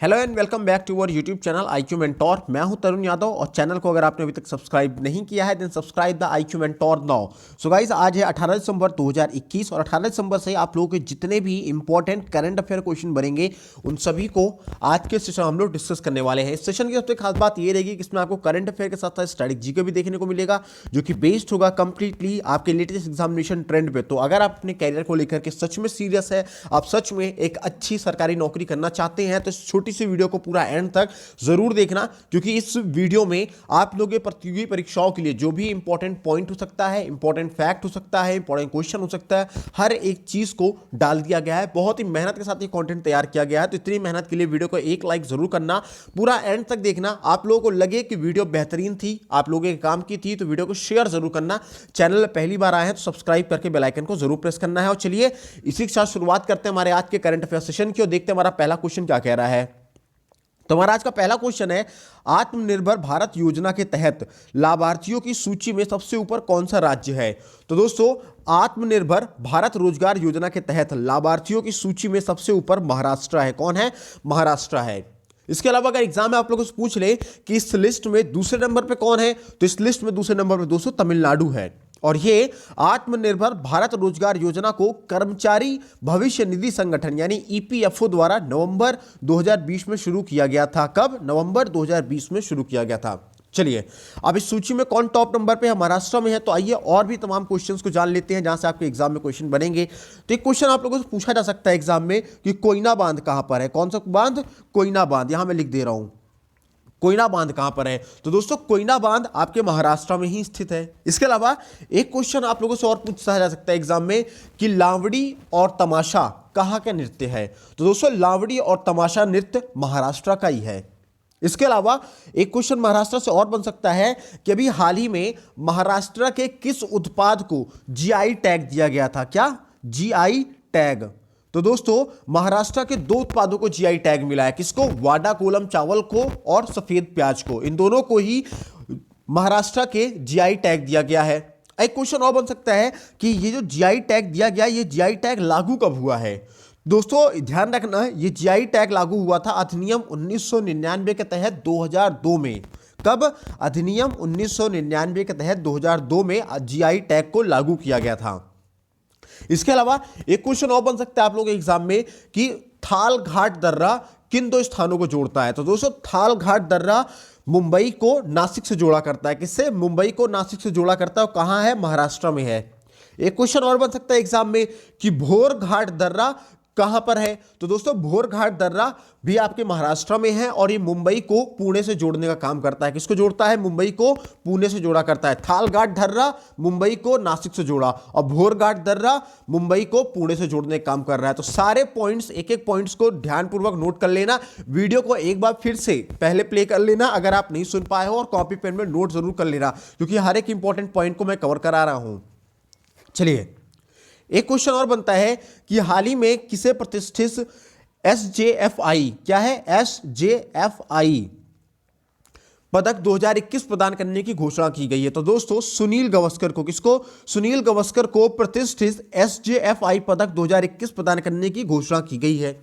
Hello and welcome back to our YouTube channel IQ mentor. मैं हूं तरुण यादव और channel को अगर आपने अभी तक सब्सक्राइब नहीं किया है then subscribe the IQ mentor now. So guys, आज है 18 दिसंबर 2021 और 18 दिसंबर से आप लोगों के जितने भी इंपॉर्टेंट करंट अफेयर क्वेश्चन बनेंगे उन सभी को आज के सेशन हम लोग डिस्कस करने वाले हैं। इस सेशन की सबसे खास बात ये रहेगी कि इसमें आपको करंट अफेयर के साथ साथ स्ट्रेटेजी को भी देखने को मिलेगा, जो कि बेस्ड होगा कंप्लीटली आपके लेटेस्ट एग्जामिनेशन ट्रेंड पे। तो अगर आप अपने कैरियर को लेकर के सच में सीरियस है, आप सच में एक अच्छी सरकारी नौकरी करना चाहते हैं, तो छोटी सी वीडियो को पूरा एंड तक जरूर देखना, क्योंकि इस वीडियो में आप लोगों के प्रतियोगी परीक्षाओं के लिए जो भी इंपॉर्टेंट पॉइंट हो सकता है, इंपॉर्टेंट फैक्ट हो सकता है, इंपॉर्टेंट क्वेश्चन हो सकता है, हर एक चीज को डाल दिया गया है। बहुत ही मेहनत के साथ ये कंटेंट तैयार किया गया है, तो इतनी मेहनत के लिए वीडियो को एक लाइक जरूर करना, पूरा एंड तक देखना। आप लोगों को लगे कि वीडियो बेहतरीन थी, आप लोगों के काम की थी, तो वीडियो को शेयर जरूर करना। चैनल पहली बार आए हैं तो सब्सक्राइब करके बेल आइकन को जरूर प्रेस करना है। और चलिए इसी के साथ शुरुआत करते हैं हमारे आज के करंट अफेयर सेशन की और देखते हैं हमारा पहला क्वेश्चन क्या कह रहा है। तो हमारा आज का पहला क्वेश्चन है, आत्मनिर्भर भारत योजना के तहत लाभार्थियों की सूची में सबसे ऊपर कौन सा राज्य है। तो दोस्तों, आत्मनिर्भर भारत रोजगार योजना के तहत लाभार्थियों की सूची में सबसे ऊपर महाराष्ट्र है। कौन है? महाराष्ट्र है। इसके अलावा अगर एग्जाम में आप लोगों से पूछ ले कि इस लिस्ट में दूसरे नंबर पे कौन है, तो इस लिस्ट में दूसरे नंबर पे दोस्तों तमिलनाडु है। और ये आत्मनिर्भर भारत रोजगार योजना को कर्मचारी भविष्य निधि संगठन यानी EPFO द्वारा नवंबर 2020 में शुरू किया गया था। कब? नवंबर 2020 में शुरू किया गया था। चलिए, अब इस सूची में कौन टॉप नंबर पे है? महाराष्ट्र में है। तो आइए और भी तमाम क्वेश्चंस को जान लेते हैं जहां से आपके एग्जाम में क्वेश्चन बनेंगे। तो एक क्वेश्चन आप लोगों से पूछा जा सकता है एग्जाम में कि कोयना बांध कहां पर है। कौन सा बांध? कोयना बांध। यहां मैं लिख दे रहा हूं, कोयना बांध कहां पर है। तो दोस्तों, कोयना बांध आपके महाराष्ट्र में ही स्थित है। इसके अलावा एक क्वेश्चन आप लोगों से और पूछा जा सकता है एग्जाम में कि लावड़ी और तमाशा कहां का नृत्य है। तो दोस्तों, लावड़ी और तमाशा नृत्य महाराष्ट्र का ही है। इसके अलावा एक क्वेश्चन महाराष्ट्र से और बन सकता है कि अभी हाल ही में महाराष्ट्र के किस उत्पाद को GI टैग दिया गया था। क्या? GI tag. तो दोस्तों, महाराष्ट्र के दो उत्पादों को GI टैग मिला है। किसको? वाडा कोलम चावल को और सफेद प्याज को। इन दोनों को ही महाराष्ट्र के GI टैग दिया गया है। एक क्वेश्चन और बन सकता है कि ये जो GI टैग दिया गया, ये GI टैग लागू कब हुआ है। दोस्तों ध्यान रखना, ये GI टैग लागू हुआ था अधिनियम 1999 के तहत 2002 में। कब? अधिनियम 1999 के तहत 2002 में GI टैग को लागू किया गया था। इसके अलावा एक क्वेश्चन और बन सकता है आप लोगों के एग्जाम में कि थाल घाट दर्रा किन दो स्थानों को जोड़ता है। तो दोस्तों, थाल घाट दर्रा मुंबई को नासिक से जोड़ा करता है। किससे? मुंबई को नासिक से जोड़ा करता है। कहां है? महाराष्ट्र में है। एक क्वेश्चन और बन सकता है एग्जाम में कि भोर घाट दर्रा कहां पर है। तो दोस्तों, भोर घाट दर्रा भी आपके महाराष्ट्र में है और ये मुंबई को पुणे से जोड़ने का काम करता है। किसको जोड़ता है? मुंबई को पुणे से जोड़ा करता है। थाल घाट दर्रा मुंबई को नासिक से जोड़ा और भोर घाट दर्रा मुंबई को पुणे से जोड़ने का काम कर रहा है। तो सारे पॉइंट्स, एक एक पॉइंट्स को ध्यानपूर्वक नोट कर लेना। वीडियो को एक बार फिर से पहले प्ले कर लेना अगर आप नहीं सुन पाए हो, और कॉपी पेन में नोट जरूर कर लेना, क्योंकि हर एक इंपॉर्टेंट पॉइंट को मैं कवर करा रहा हूं। चलिए, एक क्वेश्चन और बनता है कि हाल ही में किसे प्रतिष्ठित SJFI, क्या है? SJFI पदक 2021 प्रदान करने की घोषणा की गई है। तो दोस्तों, सुनील गावस्कर को, किसको? सुनील गावस्कर को प्रतिष्ठित SJFI पदक 2021 प्रदान करने की घोषणा की गई है।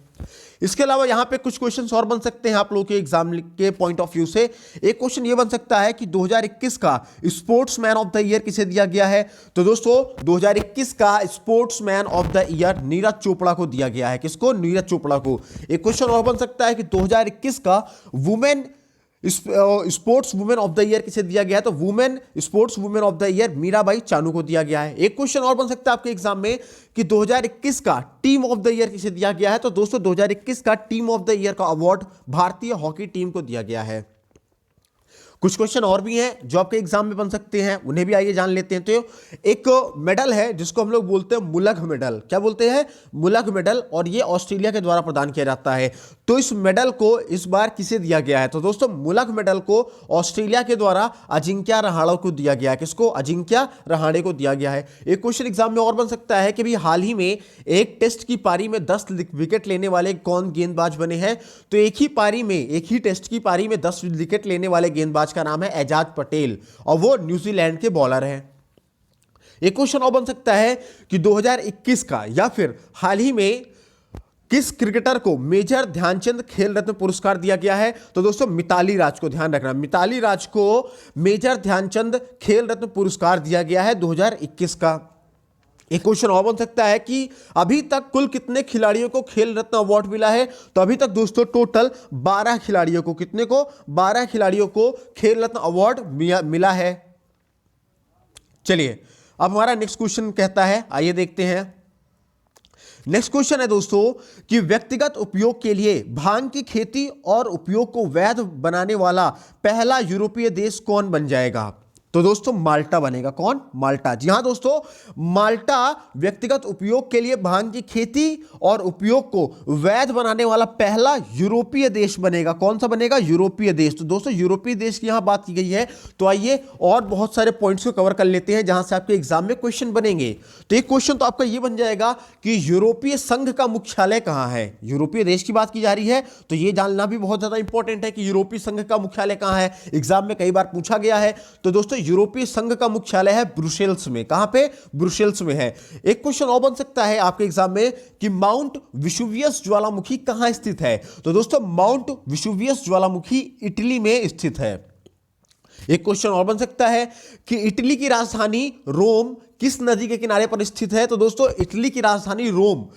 इसके अलावा यहां पे कुछ क्वेश्चंस और बन सकते हैं आप लोगों के एग्जाम के पॉइंट ऑफ व्यू से। एक क्वेश्चन ये बन सकता है कि 2021 का स्पोर्ट्समैन ऑफ द ईयर किसे दिया गया है। तो दोस्तों, 2021 का sportsman of the year Neeraj Chopra को दिया गया है। किसको? नीरज चोपड़ा को। एक क्वेश्चन और बन सकता है कि 2021 का women sports women of the year किसे दिया गया है। तो women sports women of the year Mirabai Chanu को दिया गया है। एक क्वेश्चन और बन सकता है आपके एग्जाम में कि 2021 का टीम ऑफ द ईयर किसे दिया गया है। तो दोस्तों, 2021 का टीम ऑफ द ईयर का अवार्ड भारतीय हॉकी टीम को दिया गया है। कुछ क्वेश्चन और भी हैं जो आपके एग्जाम में बन सकते हैं, उन्हें भी आइए जान लेते हैं। तो एक मेडल है जिसको हम लोग बोलते हैं मुलग मेडल। क्या बोलते हैं? मुलग मेडल। और ये ऑस्ट्रेलिया के द्वारा प्रदान किया जाता है। तो इस मेडल को इस बार किसे दिया गया है। तो दोस्तों, मुलग मेडल को ऑस्ट्रेलिया के द्वारा अजिंक्य रहाणे को दिया गया है। किसको? अजिंक्य रहाणे को दिया गया है। एक क्वेश्चन एग्जाम में और बन सकता है कि भी हाल ही में एक टेस्ट की पारी में 10 विकेट लेने वाले कौन गेंदबाज बने हैं। तो एक ही टेस्ट की पारी में 10 विकेट लेने वाले गेंदबाज का नाम है एजाज पटेल और वो न्यूजीलैंड के बॉलर हैं। एक क्वेश्चन और बन सकता है कि 2021 का या फिर हाल ही में किस क्रिकेटर को मेजर ध्यानचंद खेल रत्न पुरस्कार दिया गया है? तो दोस्तों मिताली राज को, ध्यान रखना, मिताली राज को मेजर ध्यानचंद खेल रत्न पुरस्कार दिया गया है 2021 का। एक क्वेश्चन और बन सकता है कि अभी तक कुल कितने खिलाड़ियों को खेल रत्न अवार्ड मिला है? तो अभी तक दोस्तों टोटल 12 खिलाड़ियों को, कितने को? 12 खिलाड़ियों को खेल रत्न अवार्ड मिला है। चलिए अब हमारा नेक्स्ट क्वेश्चन कहता है, आइए देखते हैं। नेक्स्ट क्वेश्चन है दोस्तों कि व्यक्तिगत उपयोग के लिए भांग की खेती और उपयोग को वैध बनाने वाला पहला यूरोपीय देश कौन बन जाएगा? तो दोस्तों माल्टा बनेगा। कौन? माल्टा। जी हां दोस्तों, माल्टा व्यक्तिगत उपयोग के लिए भांग की खेती और उपयोग को वैध बनाने वाला पहला यूरोपीय देश बनेगा। कौन सा बनेगा? यूरोपीय देश। तो दोस्तों यूरोपीय देश की यहां बात की गई है। तो आइए और बहुत सारे पॉइंट्स को कवर कर लेते हैं जहां से आपके एग्जाम में क्वेश्चन बनेंगे। तो एक क्वेश्चन तो आपका यह बन जाएगा कि यूरोपीय संघ का मुख्यालय कहां है? यूरोपीय देश की बात की जा रही है, तो यह जानना भी बहुत ज्यादा इंपॉर्टेंट है कि यूरोपीय संघ का मुख्यालय कहां है। एग्जाम में कई बार पूछा गया है। तो दोस्तों यूरोपीय संघ का मुख्यालय है ब्रुसेल्स में। कहां पे? ब्रुसेल्स में है। एक क्वेश्चन और बन सकता है आपके एग्जाम में कि माउंट विसुवियस ज्वालामुखी कहां स्थित है? तो दोस्तों माउंट विसुवियस ज्वालामुखी इटली में स्थित है। एक क्वेश्चन और बन सकता है कि इटली की राजधानी रोम किस नदी के किनारे पर स्थित है? तो दोस्तों इटली की राजधानी रोम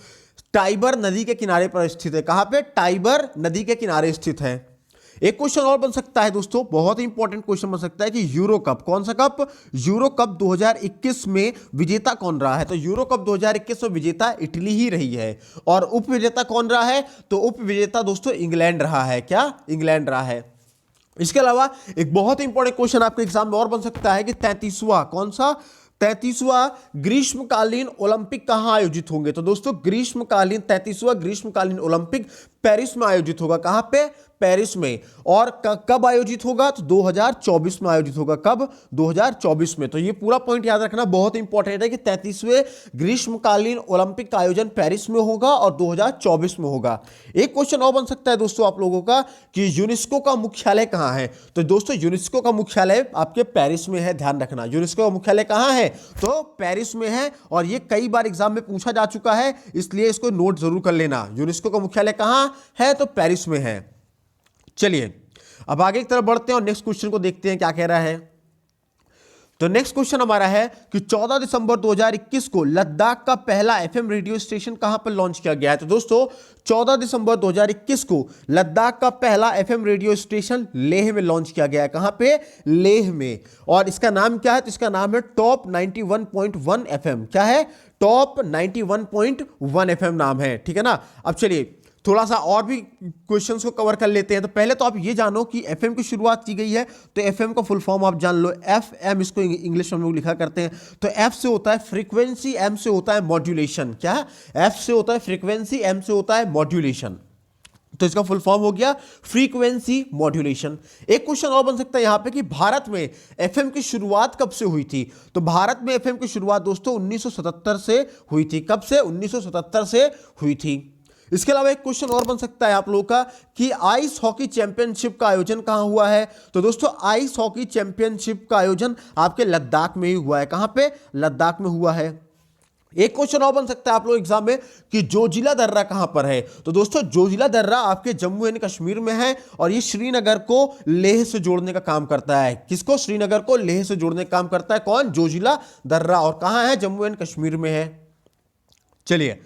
टाइबर नदी के किनारे पर स्थित है। कहां पे? टाइबर नदी के किनारे स्थित है। एक क्वेश्चन और बन सकता है दोस्तों, बहुत ही इंपॉर्टेंट क्वेश्चन बन सकता है कि यूरो कप, कौन सा कप? यूरो कप 2021 में विजेता कौन रहा है? तो यूरो कप 2021 में विजेता इटली ही रही है। और उप विजेता कौन रहा है? तो उप विजेता दोस्तों इंग्लैंड रहा है। क्या? इंग्लैंड रहा है। इसके अलावा एक बहुत ही इंपॉर्टेंट क्वेश्चन आपके एग्जाम में और बन सकता है कि 33वां, कौन सा? 33वां ग्रीष्मकालीन ओलंपिक कहां आयोजित होंगे? तो दोस्तों ग्रीष्मकालीन 33वां ग्रीष्मकालीन ओलंपिक पेरिस में आयोजित होगा। कहां पे? पेरिस में। और कब आयोजित होगा? तो 2024 में आयोजित होगा। कब? 2024 में। तो ये पूरा पॉइंट याद रखना बहुत इंपॉर्टेंट है कि 33वें ग्रीष्मकालीन ओलंपिक का आयोजन पेरिस में होगा और 2024 में होगा। एक क्वेश्चन और बन सकता है दोस्तों आप लोगों का कि यूनेस्को का मुख्यालय कहां है? तो दोस्तों यूनेस्को का मुख्यालय आपके पेरिस में है। ध्यान रखना, यूनेस्को का मुख्यालय कहां है? तो पेरिस में है। और ये कई बार एग्जाम में पूछा जा चुका है, इसलिए इसको नोट जरूर कर लेना। यूनेस्को का मुख्यालय कहां है? तो पेरिस में है। चलिए अब आगे की तरफ बढ़ते हैं और नेक्स्ट क्वेश्चन को देखते हैं क्या कह रहा है। तो नेक्स्ट क्वेश्चन हमारा है कि 14 दिसंबर 2021 को लद्दाख का पहला एफएम रेडियो स्टेशन कहां पर लॉन्च किया गया है? तो दोस्तों 14 दिसंबर 2021 को लद्दाख का पहला एफएम रेडियो स्टेशन लेह में लॉन्च किया गया है। कहां पे? लेह में। और इसका नाम क्या है? तो इसका नाम है टॉप 91.1 एफएम। क्या है? टॉप 91.1 एफएम नाम है। ठीक है ना। अब चलिए थोड़ा सा और भी क्वेश्चंस को कवर कर लेते हैं। तो पहले तो आप ये जानो कि एफएम की शुरुआत की गई है, तो एफएम का फुल फॉर्म आप जान लो। एफएम, इसको इंग्लिश में हम लोग लिखा करते हैं। तो एफ से होता है फ्रीक्वेंसी, एम से होता है मॉड्यूलेशन। क्या? एफ से होता है फ्रीक्वेंसी, एम से होता है मॉड्यूलेशन। तो इसका फुल फॉर्म हो गया फ्रीक्वेंसी मॉड्यूलेशन। एक क्वेश्चन और बन सकता है यहां पे कि भारत में एफएम की शुरुआत कब से हुई थी? तो भारत में एफएम की शुरुआत दोस्तों 1977 से हुई थी। कब से? 1977 से हुई थी। इसके अलावा एक क्वेश्चन और बन सकता है आप लोगों का कि आइस हॉकी चैंपियनशिप का आयोजन कहां हुआ है? तो दोस्तों आइस हॉकी चैंपियनशिप का आयोजन आपके लद्दाख में ही हुआ है। कहां पे? लद्दाख में हुआ है। एक क्वेश्चन और बन सकता है आप लोग एग्जाम में कि जोजिला दर्रा कहां पर है? तो दोस्तों जोजिला दर्रा आपके जम्मू एंड कश्मीर में है और ये श्रीनगर को लेह से जोड़ने का काम करता है। किसको? श्रीनगर को लेह से जोड़ने का काम करता है। कौन? जोजिला दर्रा। और कहां है? जम्मू एंड कश्मीर में है। चलिए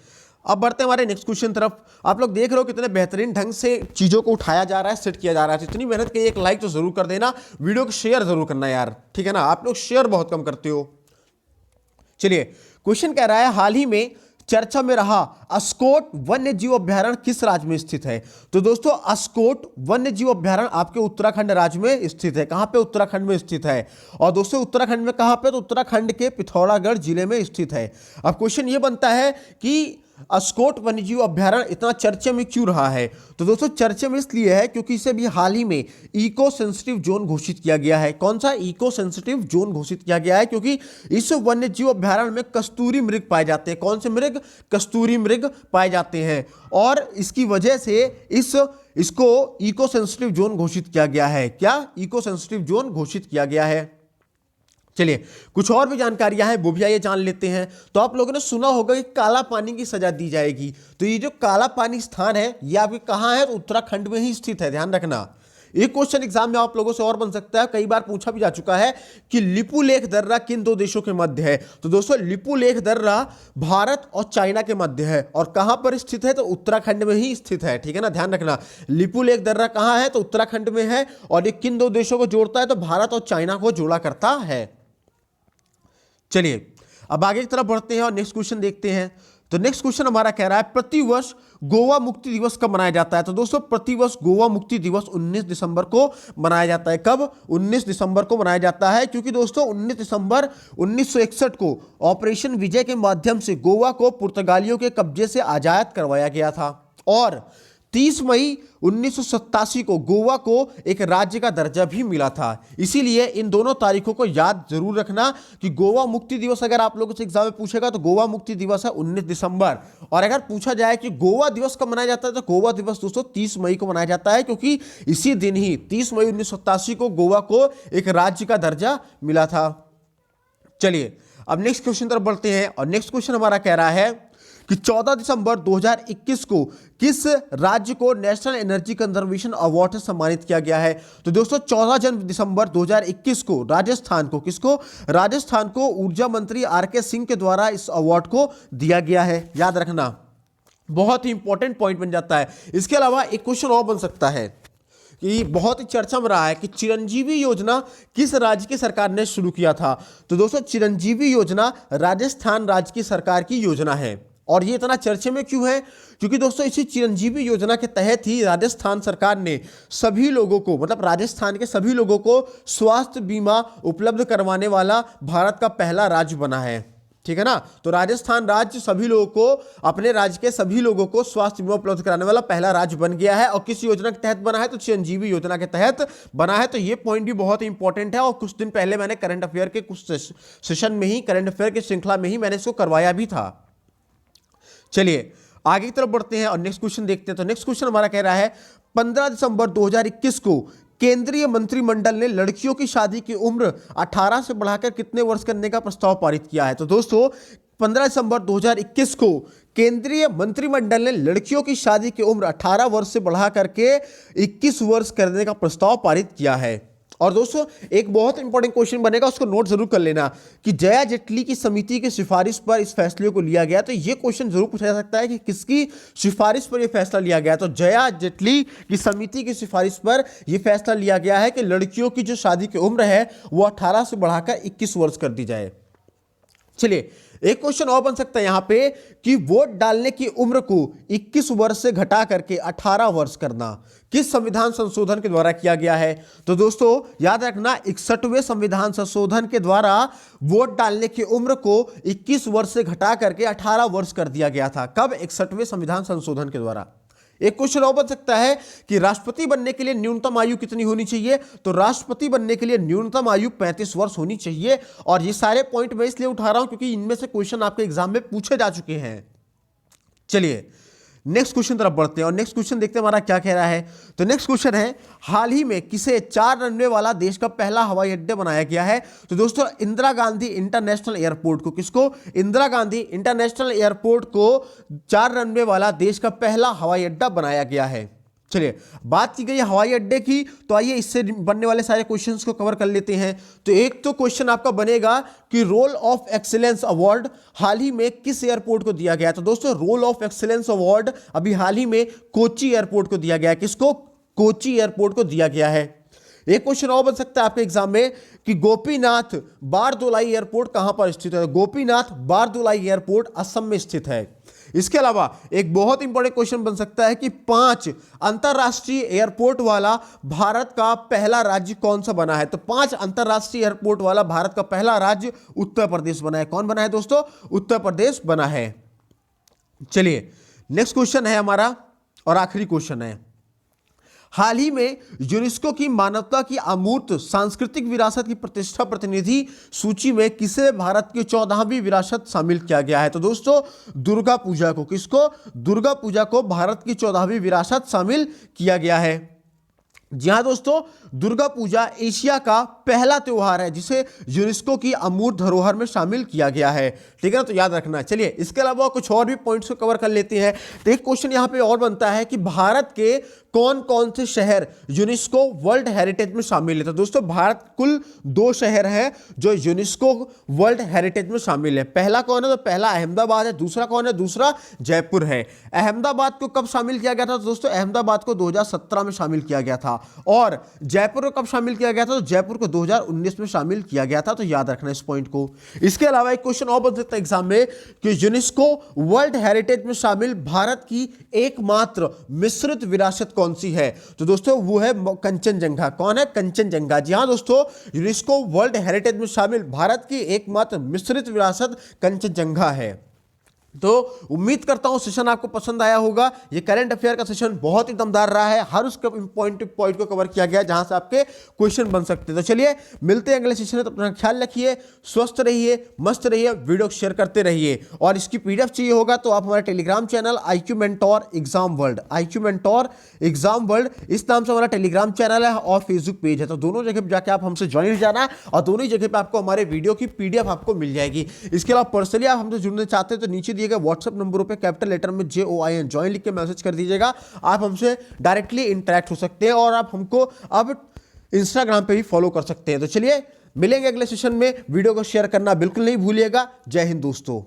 अब बढ़ते हैं हमारे नेक्स्ट क्वेश्चन तरफ। आप लोग देख रहे हो कितने बेहतरीन ढंग से चीजों को उठाया जा रहा है, सेट किया जा रहा है। इतनी मेहनत की एक लाइक तो जरूर कर देना, वीडियो को शेयर जरूर करना यार। ठीक है ना, आप लोग शेयर बहुत कम करते हो। चलिए क्वेश्चन कह रहा है हाल ही में चर्चा में रहा अस्कोट वन्य जीव अभ्यारण्य किस राज्य में स्थित है? तो दोस्तों अस्कोट वन्य जीव अभ्यारण्य आपके उत्तराखंड राज्य में स्थित है। कहां पे? उत्तराखंड में स्थित है। और दोस्तों उत्तराखंड में कहां पे? तो उत्तराखंड के पिथौरागढ़ जिले में स्थित है। अब क्वेश्चन ये बनता है कि अस्कोट वन्यजीव अभ्यारण्य इतना चर्चे में क्यों रहा है? तो दोस्तों चर्चे में इसलिए है क्योंकि इसे भी हाल ही में इको सेंसिटिव जोन घोषित किया गया है। कौन सा? इको सेंसिटिव जोन घोषित किया गया है क्योंकि इस वन्यजीव अभ्यारण्य में कस्तूरी मृग पाए जाते हैं। कौन से मृग? कस्तूरी मृग पाए जाते हैं। और इसकी वजह से इसको इको सेंसिटिव जोन घोषित किया गया है। क्या? इको सेंसिटिव जोन घोषित किया गया है। चलिए कुछ और भी जानकारियां हैं वो भी आइए जान लेते हैं। तो आप लोगों ने सुना होगा कि काला पानी की सजा दी जाएगी। तो ये जो काला पानी स्थान है ये आपके कहाँ है? तो उत्तराखंड में ही स्थित है, ध्यान रखना। एक क्वेश्चन एग्जाम में आप लोगों से और बन सकता है, कई बार पूछा भी जा चुका है कि लिपुलेख दर्रा किन दो देशों के मध्य है? तो दोस्तों लिपुलेख दर्रा भारत और चाइना के मध्य है। और कहां पर स्थित है? तो उत्तराखंड में ही स्थित है, ठीक है ना, ध्यान रखना। लिपुलेख दर्रा कहां है? तो उत्तराखंड में है। और ये किन दो देशों को जोड़ता है? तो भारत और चाइना को जोड़ा करता है। चलिए अब आगे की तरफ बढ़ते हैं और नेक्स्ट क्वेश्चन देखते हैं। तो नेक्स्ट क्वेश्चन हमारा कह रहा है प्रतिवर्ष गोवा मुक्ति दिवस कब मनाया जाता है? तो दोस्तों प्रतिवर्ष गोवा मुक्ति दिवस 19 दिसंबर को मनाया जाता है। कब? 19 दिसंबर को मनाया जाता है, क्योंकि दोस्तों 19 दिसंबर 1961 को ऑपरेशन विजय के माध्यम से गोवा को पुर्तगालियों के कब्जे से आजाद करवाया गया था। और 30 मई 1987 को गोवा को एक राज्य का दर्जा भी मिला था। इसीलिए इन दोनों तारीखों को याद जरूर रखना कि गोवा मुक्ति दिवस अगर आप लोगों से एग्जाम में पूछेगा तो गोवा मुक्ति दिवस है 19 दिसंबर। और अगर पूछा जाए कि गोवा दिवस कब मनाया जाता है तो गोवा दिवस दोस्तों 30 मई को मनाया जाता है, क्योंकि इसी दिन ही 30 मई 1987 को गोवा को एक राज्य का दर्जा मिला था। चलिए अब नेक्स्ट क्वेश्चन तरफ बढ़ते हैं और नेक्स्ट क्वेश्चन हमारा कह रहा है कि 14 दिसंबर 2021 को किस राज्य को नेशनल एनर्जी कंजर्वेशन अवार्ड से सम्मानित किया गया है? तो दोस्तों 14 दिसंबर 2021 को राजस्थान को, किसको? राजस्थान को ऊर्जा मंत्री आर.के. सिंह के द्वारा इस अवार्ड को दिया गया है, याद रखना। बहुत ही इंपॉर्टेंट पॉइंट बन जाता है। इसके अलावा एक क्वेश्चन और बन सकता है कि बहुत ही चर्चा में रहा है कि चिरंजीवी योजना किस राज्य की सरकार ने शुरू किया था? तो दोस्तों चिरंजीवी योजना राजस्थान राज्य की सरकार की योजना है। और ये इतना चर्चे में क्यों है? क्योंकि दोस्तों इसी चिरंजीवी योजना के तहत ही राजस्थान सरकार ने सभी लोगों को, मतलब राजस्थान के सभी लोगों को स्वास्थ्य बीमा उपलब्ध करवाने वाला भारत का पहला राज्य बना है, ठीक है ना। तो राजस्थान राज्य सभी लोगों को, अपने राज्य के सभी लोगों को स्वास्थ्य बीमा उपलब्ध कराने वाला पहला राज्य बन गया है। और किस योजना के तहत बना है? तो चिरंजीवी योजना के तहत बना है। तो ये पॉइंट भी बहुत इंपॉर्टेंट है और कुछ दिन पहले मैंने करंट अफेयर के कुछ सेशन में ही, करंट अफेयर की श्रृंखला में ही मैंने इसको करवाया भी था। चलिए आगे की तरफ बढ़ते हैं और नेक्स्ट क्वेश्चन देखते हैं। तो नेक्स्ट क्वेश्चन हमारा कह रहा है 15 दिसंबर 2021 को केंद्रीय मंत्रिमंडल ने लड़कियों की शादी की उम्र 18 से बढ़ाकर कितने वर्ष करने का प्रस्ताव पारित किया है? तो दोस्तों 15 दिसंबर 2021 को केंद्रीय मंत्रिमंडल ने लड़कियों की शादी की उम्र 18 वर्ष से बढ़ा करके 21 वर्ष करने का प्रस्ताव पारित किया है। और दोस्तों एक बहुत इंपॉर्टेंट क्वेश्चन बनेगा, उसको नोट जरूर कर लेना कि जया जेटली की समिति की सिफारिश पर इस फैसले को लिया गया। तो ये क्वेश्चन जरूर पूछा जा सकता है कि किसकी सिफारिश पर यह फैसला लिया गया? तो जया जेटली की समिति की सिफारिश पर यह फैसला लिया गया है कि लड़कियों की जो शादी की उम्र है वो 18 से बढ़ाकर 21 वर्ष कर दी जाए। चलिए एक क्वेश्चन और बन सकता है यहां पे कि वोट डालने की उम्र को 21 वर्ष से घटा करके 18 वर्ष करना किस संविधान संशोधन के द्वारा किया गया है? तो दोस्तों याद रखना 61वें संविधान संशोधन के द्वारा वोट डालने की उम्र को 21 वर्ष से घटा करके 18 वर्ष कर दिया गया था। कब? 61वें संविधान संशोधन के द्वारा। एक क्वेश्चन और बन सकता है कि राष्ट्रपति बनने के लिए न्यूनतम आयु कितनी होनी चाहिए? तो राष्ट्रपति बनने के लिए न्यूनतम आयु 35 वर्ष होनी चाहिए। और ये सारे पॉइंट मैं इसलिए उठा रहा हूं क्योंकि इनमें से क्वेश्चन आपके एग्जाम में पूछे जा चुके हैं। चलिए नेक्स्ट क्वेश्चन तरफ बढ़ते हैं और नेक्स्ट क्वेश्चन देखते हैं हमारा क्या कह रहा है। तो नेक्स्ट क्वेश्चन है हाल ही में किसे 4 रनवे वाला देश का पहला हवाई अड्डा बनाया गया है? तो दोस्तों इंदिरा गांधी इंटरनेशनल एयरपोर्ट को, किसको? इंदिरा गांधी इंटरनेशनल एयरपोर्ट को 4 रनवे वाला देश का पहला हवाई अड्डा बनाया गया है। चलिए बात की गई हवाई अड्डे की, तो आइए इससे बनने वाले सारे क्वेश्चंस को कवर कर लेते हैं। तो एक तो क्वेश्चन आपका बनेगा कि रोल ऑफ एक्सीलेंस अवार्ड हाल ही में किस एयरपोर्ट को दिया गया? तो दोस्तों रोल ऑफ एक्सीलेंस अवार्ड अभी हाल ही में कोची एयरपोर्ट को दिया गया है। किसको? कोची एयरपोर्ट को दिया गया है। एक क्वेश्चन और बन सकता है आपके एग्जाम में कि गोपीनाथ बारदोलाई एयरपोर्ट कहां पर स्थित है? गोपीनाथ बारदोलाई एयरपोर्ट असम में स्थित है। इसके अलावा एक बहुत इंपॉर्टेंट क्वेश्चन बन सकता है कि 5 अंतरराष्ट्रीय एयरपोर्ट वाला भारत का पहला राज्य कौन सा बना है? तो 5 अंतरराष्ट्रीय एयरपोर्ट वाला भारत का पहला राज्य उत्तर प्रदेश बना है। कौन बना है दोस्तों? उत्तर प्रदेश बना है। चलिए नेक्स्ट क्वेश्चन है हमारा और आखिरी क्वेश्चन है, हाल ही में यूनेस्को की मानवता की अमूर्त सांस्कृतिक विरासत की प्रतिष्ठा प्रतिनिधि सूची में किसे भारत की 14वीं विरासत शामिल किया गया है? तो दोस्तों दुर्गा पूजा को, किसको? दुर्गा पूजा को भारत की 14वीं विरासत शामिल किया गया है। जी हाँ दोस्तों, दुर्गा पूजा एशिया का पहला त्योहार है जिसे यूनेस्को की अमूर्त धरोहर में शामिल किया गया है। ठीक है ना, तो याद रखना। चलिए इसके अलावा कुछ और भी पॉइंट्स को कवर कर लेते हैं। तो एक क्वेश्चन यहाँ पे और बनता है कि भारत के कौन कौन से शहर यूनेस्को वर्ल्ड हेरिटेज में शामिल है। तो दोस्तों भारत कुल 2 शहर हैं जो यूनेस्को वर्ल्ड हेरिटेज में शामिल है। पहला कौन है? तो पहला अहमदाबाद है। दूसरा कौन है? दूसरा जयपुर है। अहमदाबाद को कब शामिल किया गया था? तो दोस्तों अहमदाबाद को 2017 में शामिल किया गया था। और जयपुर को कब शामिल किया गया था? तो जयपुर को 2019 में शामिल किया गया था। तो याद रखना इस पॉइंट को। इसके अलावा एक क्वेश्चन और बन सकता है एग्जाम में कि यूनेस्को वर्ल्ड हेरिटेज में शामिल भारत की एकमात्र मिश्रित विरासत कौन सी है? तो दोस्तों वो है कंचनजंगा। कौन है? कंचनजंगा। जी हां दोस्तों, यूनेस्को वर्ल्ड हेरिटेज में शामिल भारत की एकमात्र मिश्रित विरासत कंचनजंगा है। तो उम्मीद करता हूं सेशन आपको पसंद आया होगा। ये करंट अफेयर का सेशन बहुत ही दमदार रहा है। हर उसके पॉइंट को कवर किया गया जहां से आपके क्वेश्चन बन सकते हैं। तो चलिए मिलते हैं अगले सेशन में। तो अपना ख्याल रखिए, स्वस्थ रहिए, मस्त रहिए, वीडियो शेयर करते रहिए। और इसकी पीडीएफ चाहिए होगा तो आप हमारे Telegram channel IQ mentor exam world, IQ mentor exam world इस नाम से हमारा टेलीग्राम चैनल है और फेसबुक पेज है। तो दोनों जगह पर जाकर आप हमसे ज्वाइन हो जाना और दोनों ही जगह पर आपको हमारे वीडियो की पीडीएफ आपको मिल जाएगी। इसके अलावा पर्सनली आप हमसे जुड़ना चाहते हैं तो नीचे व्हाट्सएप नंबरों पे कैपिटल लेटर में JOIN ज्वाइन लिख के मैसेज कर दीजिएगा। आप हमसे डायरेक्टली इंटरेक्ट हो सकते हैं और आप हमको अब इंस्टाग्राम पे भी फॉलो कर सकते हैं। तो चलिए मिलेंगे अगले सेशन में। वीडियो को शेयर करना बिल्कुल नहीं भूलिएगा। जय हिंद दोस्तों।